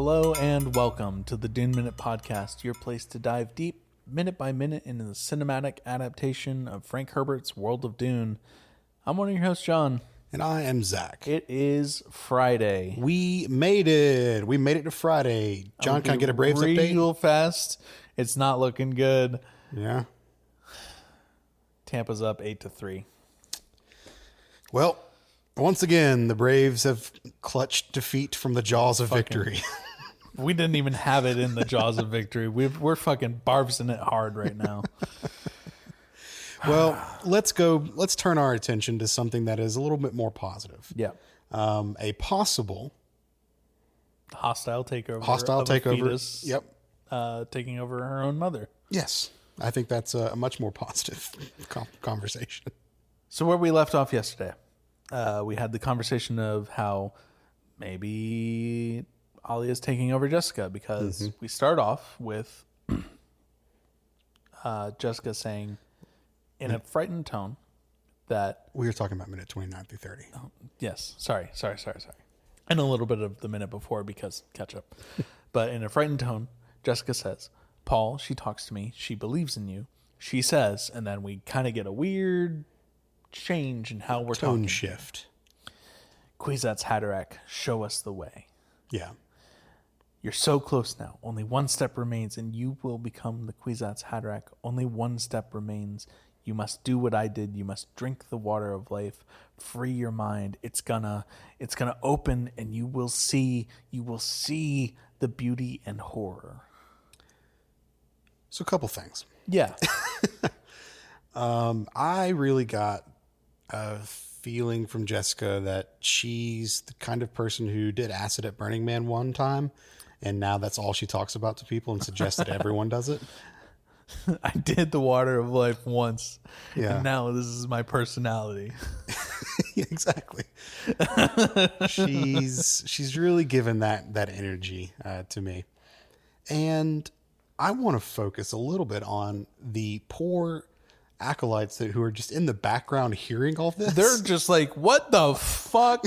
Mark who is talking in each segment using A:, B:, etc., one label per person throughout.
A: Hello and welcome to the Dune Minute Podcast, your place to dive deep, minute by minute, into the cinematic adaptation of Frank Herbert's World of Dune. I'm one of your hosts, John.
B: And I am Zach.
A: It is Friday.
B: We made it. We made it to Friday. John, can I get a Braves update?
A: Real fast. It's not looking good.
B: Yeah.
A: Tampa's up 8-3.
B: Well, once again, the Braves have clutched defeat from the jaws of victory.
A: We didn't even have it in the jaws of victory. We're fucking barbsing it hard right now.
B: Well, let's turn our attention to something that is a little bit more positive.
A: Yeah.
B: A possible
A: Hostile takeover.
B: Fetus, yep.
A: Taking over her own mother.
B: Yes. I think that's a much more positive conversation.
A: So where we left off yesterday, we had the conversation of how maybe Alia's taking over Jessica, because we start off with Jessica saying in a frightened tone that...
B: We were talking about minute 29 through 30.
A: Oh, yes. Sorry. And a little bit of the minute before, because catch up. But in a frightened tone, Jessica says, "Paul, she talks to me. She believes in you. She says," and then we kind of get a weird change in how we're talking.
B: Tone shift.
A: "Kwisatz Haderach, show us the way.
B: Yeah.
A: You're so close now. Only one step remains, and you will become the Kwisatz Haderach. Only one step remains. You must do what I did. You must drink the water of life. Free your mind. It's gonna open, and you will see the beauty and horror."
B: So a couple things.
A: Yeah.
B: I really got a feeling from Jessica that she's the kind of person who did acid at Burning Man one time, and now that's all she talks about to people and suggests that everyone does it.
A: I did the water of life once,
B: Yeah.
A: and now this is my personality.
B: Yeah, exactly. She's really given that energy to me. And I want to focus a little bit on the poor acolytes who are just in the background hearing all this.
A: They're just like, what the fuck?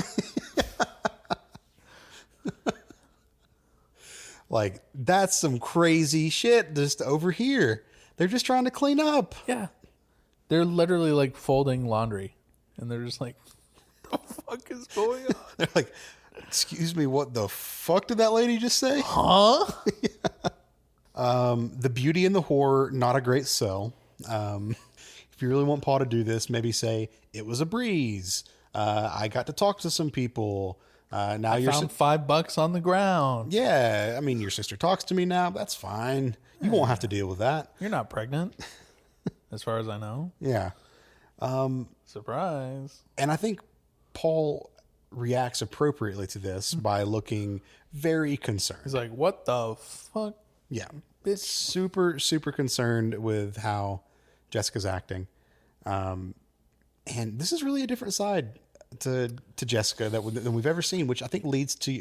B: Like, that's some crazy shit just over here. They're just trying to clean up.
A: Yeah. They're literally like folding laundry, and they're just like, what the fuck is going on?
B: They're like, "Excuse me, what the fuck did that lady just say?"
A: Huh?
B: The beauty and the horror, not a great sell. If you really want Paul to do this, maybe say, "It was a breeze. I got to talk to some people. Now
A: I found $5 on the ground.
B: Yeah, I mean, your sister talks to me now. That's fine. You won't have to deal with that."
A: You're not pregnant, as far as I know.
B: Yeah.
A: Surprise.
B: And I think Paul reacts appropriately to this by looking very concerned.
A: He's like, what the fuck?
B: Yeah. It's super, super concerned with how Jessica's acting. And this is really a different side to Jessica than we've ever seen, which I think lends to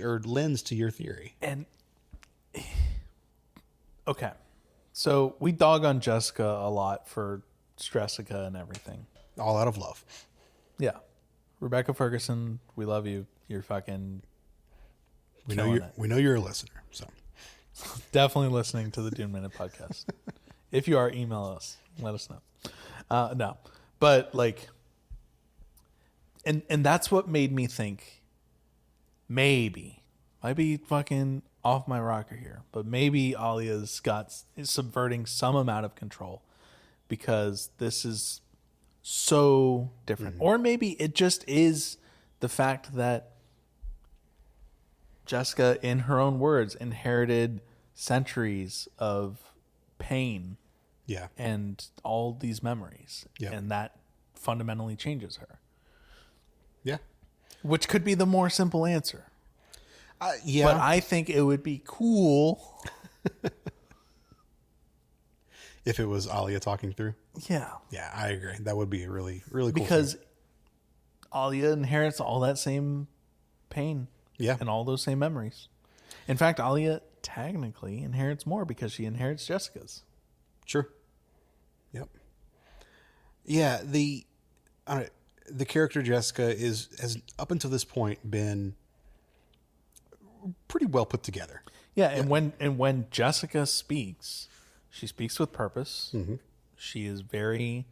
B: your theory.
A: And okay, so we dog on Jessica a lot for Stressica and everything.
B: All out of love.
A: Yeah. Rebecca Ferguson, we love you. You're fucking killing it.
B: We know you're a listener, so
A: Definitely listening to the Dune Minute podcast. If you are, email us. Let us know. No. But like, and that's what made me think maybe, might be fucking off my rocker here, but maybe Alia's is subverting some amount of control, because this is so different. Mm-hmm. Or maybe it just is the fact that Jessica, in her own words, inherited centuries of pain,
B: yeah,
A: and all these memories,
B: yeah,
A: and that fundamentally changes her.
B: Yeah,
A: which could be the more simple answer.
B: Yeah,
A: but I think it would be cool
B: if it was Alia talking through.
A: Yeah,
B: I agree. That would be a really, really cool
A: because
B: thing.
A: Alia inherits all that same pain.
B: Yeah.
A: And all those same memories. In fact, Alia technically inherits more because she inherits Jessica's.
B: Sure. Yep. Yeah, the character Jessica has up until this point been pretty well put together.
A: Yeah, and when Jessica speaks, she speaks with purpose.
B: Mm-hmm.
A: She is very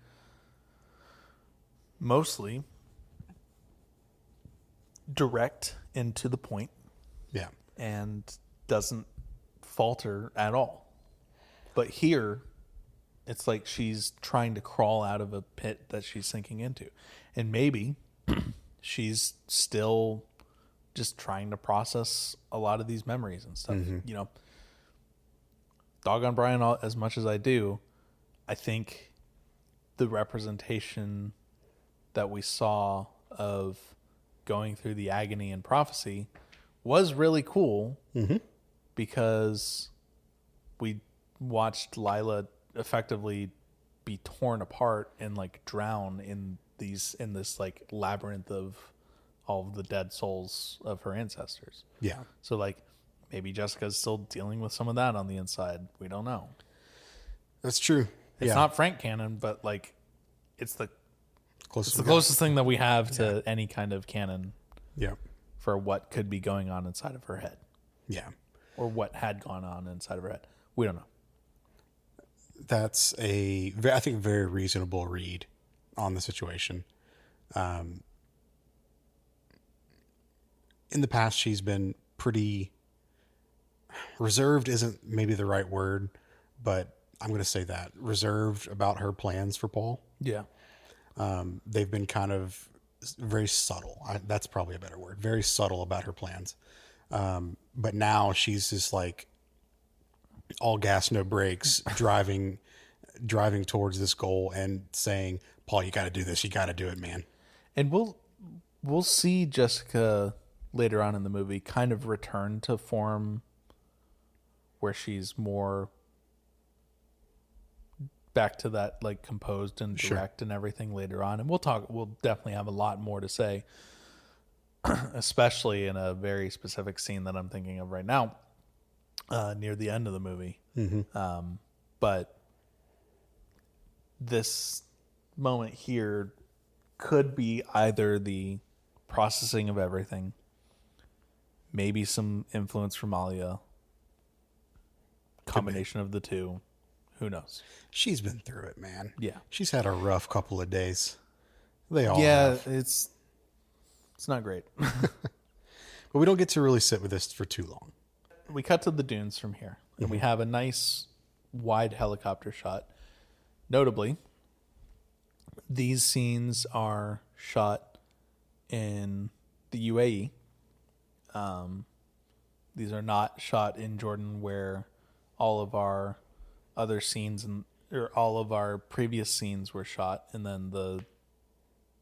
A: mostly direct and to the point.
B: Yeah.
A: And doesn't falter at all. But here, it's like she's trying to crawl out of a pit that she's sinking into. And maybe she's still just trying to process a lot of these memories and stuff.
B: Mm-hmm.
A: You know, doggone Brian, as much as I do, I think the representation that we saw of going through the agony and prophecy was really cool, because we watched Lila effectively be torn apart and like drown in this like labyrinth of all of the dead souls of her ancestors.
B: Yeah.
A: So like maybe Jessica's still dealing with some of that on the inside. We don't know.
B: That's true.
A: It's not Frank canon, but like it's the
B: Closest
A: closest thing that we have to any kind of canon.
B: Yeah.
A: For what could be going on inside of her head.
B: Yeah.
A: Or what had gone on inside of her head. We don't know.
B: That's I think, very reasonable read on the situation. In the past, she's been pretty reserved, isn't maybe the right word, but I'm going to say that. Reserved about her plans for Paul.
A: Yeah.
B: They've been kind of very subtle. That's probably a better word. Very subtle about her plans. But now she's just like all gas, no brakes, driving towards this goal and saying, Paul, you got to do this. You got to do it, man.
A: And we'll see Jessica later on in the movie kind of return to form where she's more back to that like composed and direct and everything later on. And we'll definitely have a lot more to say, especially in a very specific scene that I'm thinking of right now, near the end of the movie. But this moment here could be either the processing of everything, maybe some influence from Alia, combination of the two. Who knows?
B: She's been through it, man.
A: Yeah.
B: She's had a rough couple of days. They all have.
A: It's not great.
B: But we don't get to really sit with this for too long.
A: We cut to the dunes from here, and we have a nice wide helicopter shot. Notably, these scenes are shot in the UAE. These are not shot in Jordan, where all of our other scenes or all of our previous scenes were shot, and then the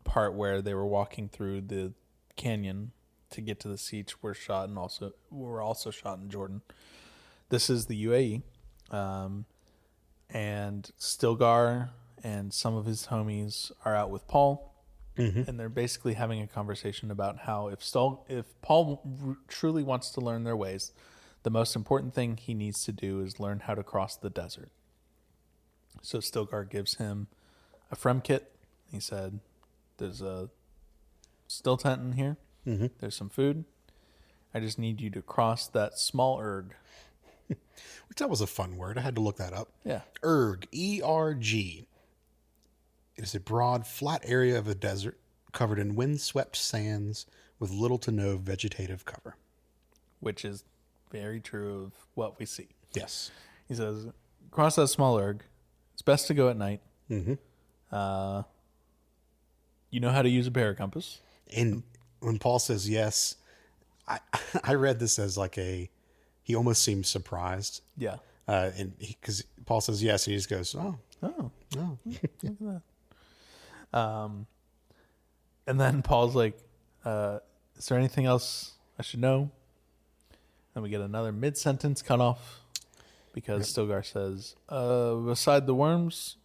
A: part where they were walking through the canyon to get to the siege were also shot in Jordan. This is the UAE, and Stilgar and some of his homies are out with Paul, and they're basically having a conversation about how if Paul truly wants to learn their ways, the most important thing he needs to do is learn how to cross the desert. So Stilgar gives him a Frem kit. He said, there's a still tent in here. There's some food. I just need you to cross that small erg.
B: Which that was a fun word. I had to look that up.
A: Yeah.
B: Erg, E-R-G. It is a broad, flat area of a desert covered in windswept sands with little to no vegetative cover.
A: Which is very true of what we see.
B: Yes.
A: He says, cross that small erg. It's best to go at night. You know how to use a paracompass.
B: And when Paul says yes, I read this as like he almost seemed surprised.
A: Yeah.
B: And because Paul says yes, and he just goes, oh,
A: look at that. And then Paul's like, is there anything else I should know? And we get another mid-sentence cut off because Stilgar says, beside the worms.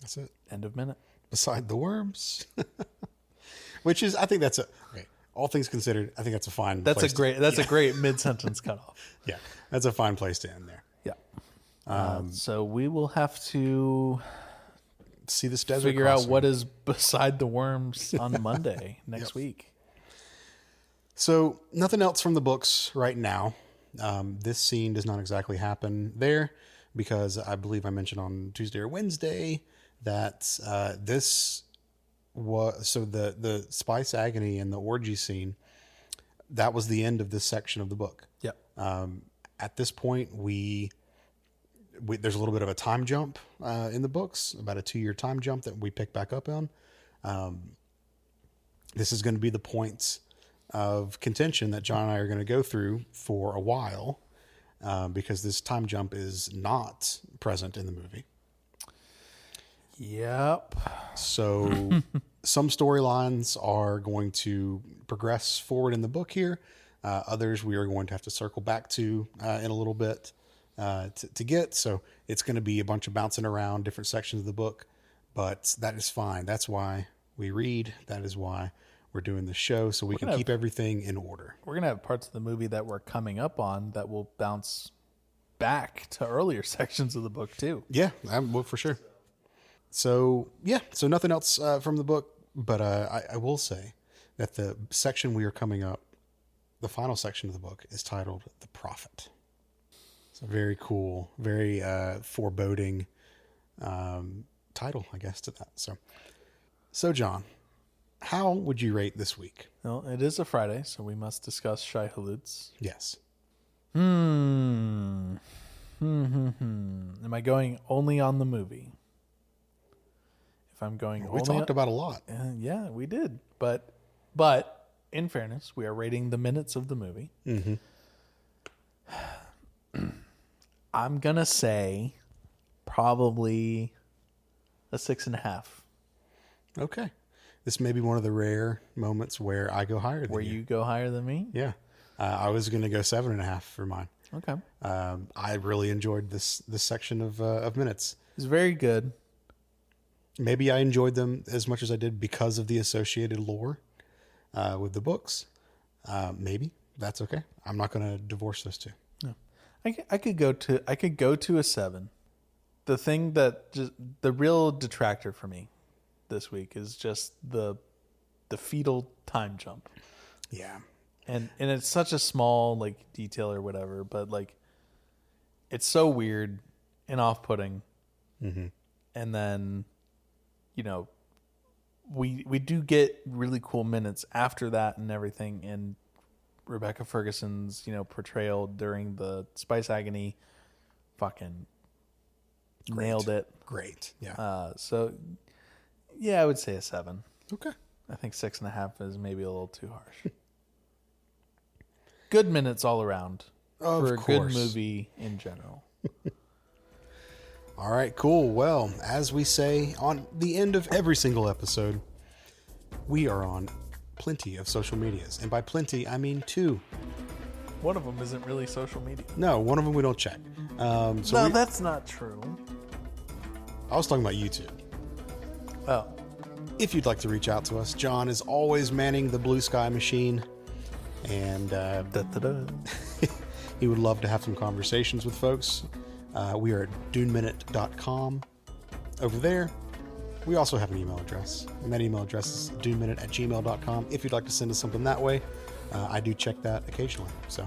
B: That's it.
A: End of minute.
B: Beside the worms. Which is, I think that's okay. All things considered, I think that's a fine
A: That's
B: place
A: a great mid-sentence cut off.
B: Yeah. That's a fine place to end there.
A: Yeah. So we will have to
B: see this desert
A: figure
B: crossing.
A: out what is beside the worms on Monday next week.
B: So nothing else from the books right now. This scene does not exactly happen there because I believe I mentioned on Tuesday or Wednesday that this was so the spice agony and the orgy scene. That was the end of this section of the book.
A: Yep.
B: At this point, there's a little bit of a time jump in the books, about a 2-year time jump that we pick back up on. This is going to be the points of contention that John and I are going to go through for a while because this time jump is not present in the movie.
A: Yep.
B: So some storylines are going to progress forward in the book here. Others we are going to have to circle back to in a little bit to get. So it's going to be a bunch of bouncing around different sections of the book, but that is fine. That's why we read. That is why we're doing the show, so we can keep everything in order.
A: We're going to have parts of the movie that we're coming up on that will bounce back to earlier sections of the book too.
B: Yeah, well, for sure. So nothing else from the book, but I will say that the section we are coming up, the final section of the book, is titled The Prophet. It's a very cool, very foreboding title, I guess, to that. So John, how would you rate this week?
A: Well, it is a Friday, so we must discuss Shai Hulud's.
B: Yes.
A: Am I going only on the movie? If I'm going
B: we talked about a lot.
A: Yeah, we did. But in fairness, we are rating the minutes of the movie.
B: Mm-hmm.
A: I'm going to say probably a 6.5.
B: Okay. This may be one of the rare moments where I go higher than you.
A: Where you go higher than me?
B: Yeah. I was going to go 7.5 for mine.
A: Okay.
B: I really enjoyed this section of minutes.
A: It's very good.
B: Maybe I enjoyed them as much as I did because of the associated lore with the books. Maybe that's okay. I'm not going to divorce those two.
A: No. I could go to a 7. The thing that the real detractor for me this week is just the fetal time jump.
B: Yeah.
A: And it's such a small like detail or whatever, but like it's so weird and off-putting.
B: Mm-hmm.
A: And then, we do get really cool minutes after that and everything. And Rebecca Ferguson's, portrayal during the Spice Agony fucking nailed it.
B: Great. Yeah.
A: So yeah, I would say a 7.
B: Okay.
A: I think 6.5 is maybe a little too harsh. Good minutes all around for a good movie in general.
B: All right, cool. Well, as we say on the end of every single episode, we are on plenty of social medias. And by plenty, I mean 2.
A: One of them isn't really social media.
B: No, one of them we don't check.
A: That's not true.
B: I was talking about YouTube.
A: Oh.
B: If you'd like to reach out to us, John is always manning the blue sky machine. And he would love to have some conversations with folks. We are at duneminute.com. Over there, we also have an email address. And that email address is duneminute@gmail.com. If you'd like to send us something that way, I do check that occasionally. So,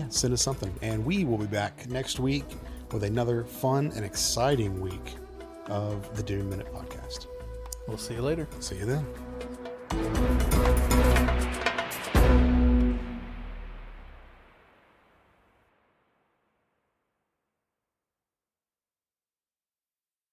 B: send us something. And we will be back next week with another fun and exciting week of the Dune Minute podcast.
A: We'll see you later.
B: See you then.